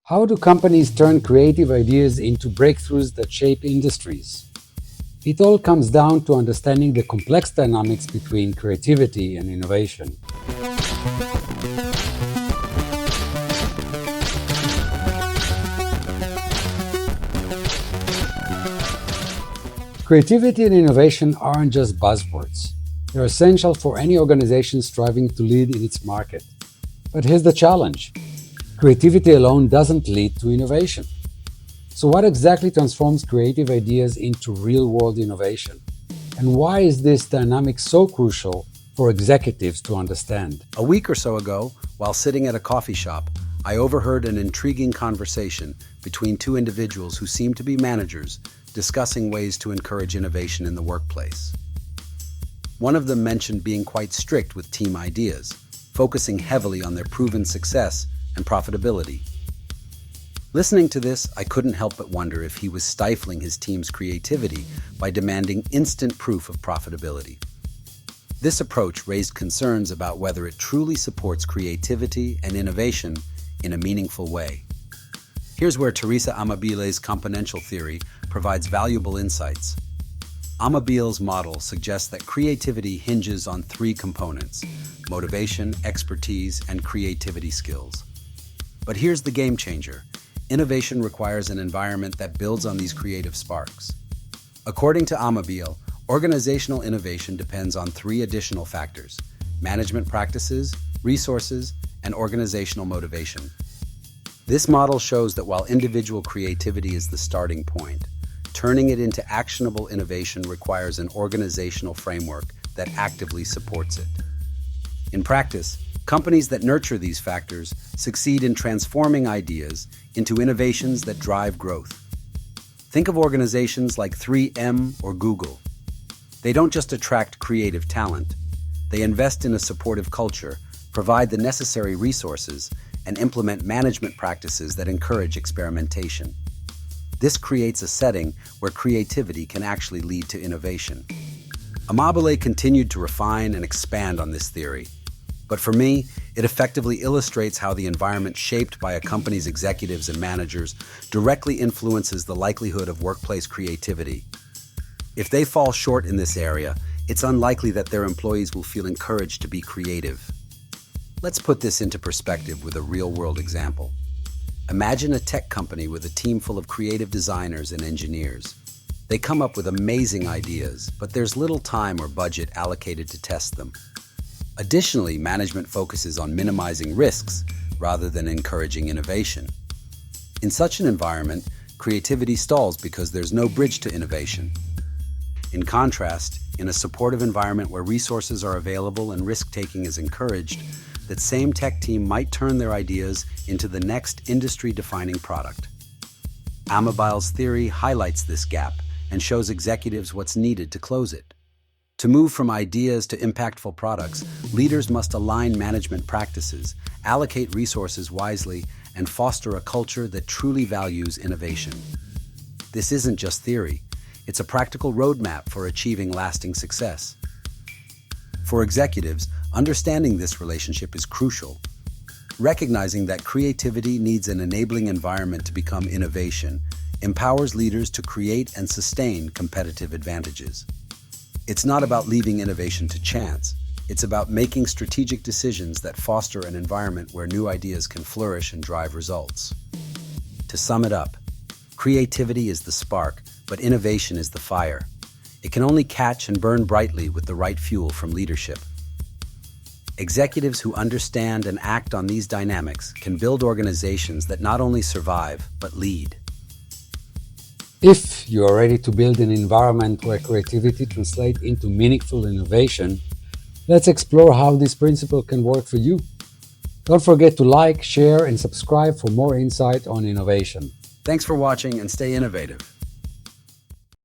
How do companies turn creative ideas into breakthroughs that shape industries? It all comes down to understanding the complex dynamics between creativity and innovation. Creativity and innovation aren't just buzzwords. They're essential for any organization striving to lead in its market. But here's the challenge. Creativity alone doesn't lead to innovation. So what exactly transforms creative ideas into real-world innovation? And why is this dynamic so crucial for executives to understand? A week or so ago, while sitting at a coffee shop, I overheard an intriguing conversation between two individuals who seemed to be managers discussing ways to encourage innovation in the workplace. One of them mentioned being quite strict with team ideas, focusing heavily on their proven success and profitability. Listening to this, I couldn't help but wonder if he was stifling his team's creativity by demanding instant proof of profitability. This approach raised concerns about whether it truly supports creativity and innovation in a meaningful way. Here's where Teresa Amabile's Componential theory provides valuable insights. Amabile's model suggests that creativity hinges on three components: motivation, expertise, and creativity skills. But here's the game changer. Innovation requires an environment that builds on these creative sparks. According to Amabile, organizational innovation depends on three additional factors: management practices, resources, and organizational motivation. This model shows that while individual creativity is the starting point, turning it into actionable innovation requires an organizational framework that actively supports it. In practice, companies that nurture these factors succeed in transforming ideas into innovations that drive growth. Think of organizations like 3M or Google. They don't just attract creative talent. They invest in a supportive culture, provide the necessary resources, and implement management practices that encourage experimentation. This creates a setting where creativity can actually lead to innovation. Amabile continued to refine and expand on this theory. But for me, it effectively illustrates how the environment shaped by a company's executives and managers directly influences the likelihood of workplace creativity. If they fall short in this area, it's unlikely that their employees will feel encouraged to be creative. Let's put this into perspective with a real-world example. Imagine a tech company with a team full of creative designers and engineers. They come up with amazing ideas, but there's little time or budget allocated to test them. Additionally, management focuses on minimizing risks rather than encouraging innovation. In such an environment, creativity stalls because there's no bridge to innovation. In contrast, in a supportive environment where resources are available and risk-taking is encouraged, that same tech team might turn their ideas into the next industry-defining product. Amabile's theory highlights this gap and shows executives what's needed to close it. To move from ideas to impactful products, leaders must align management practices, allocate resources wisely, and foster a culture that truly values innovation. This isn't just theory, it's a practical roadmap for achieving lasting success. For executives, understanding this relationship is crucial. Recognizing that creativity needs an enabling environment to become innovation empowers leaders to create and sustain competitive advantages. It's not about leaving innovation to chance. It's about making strategic decisions that foster an environment where new ideas can flourish and drive results. To sum it up, creativity is the spark, but innovation is the fire. It can only catch and burn brightly with the right fuel from leadership. Executives who understand and act on these dynamics can build organizations that not only survive, but lead. If you are ready to build an environment where creativity translates into meaningful innovation, let's explore how this principle can work for you. Don't forget to like, share, and subscribe for more insight on innovation. Thanks for watching and stay innovative.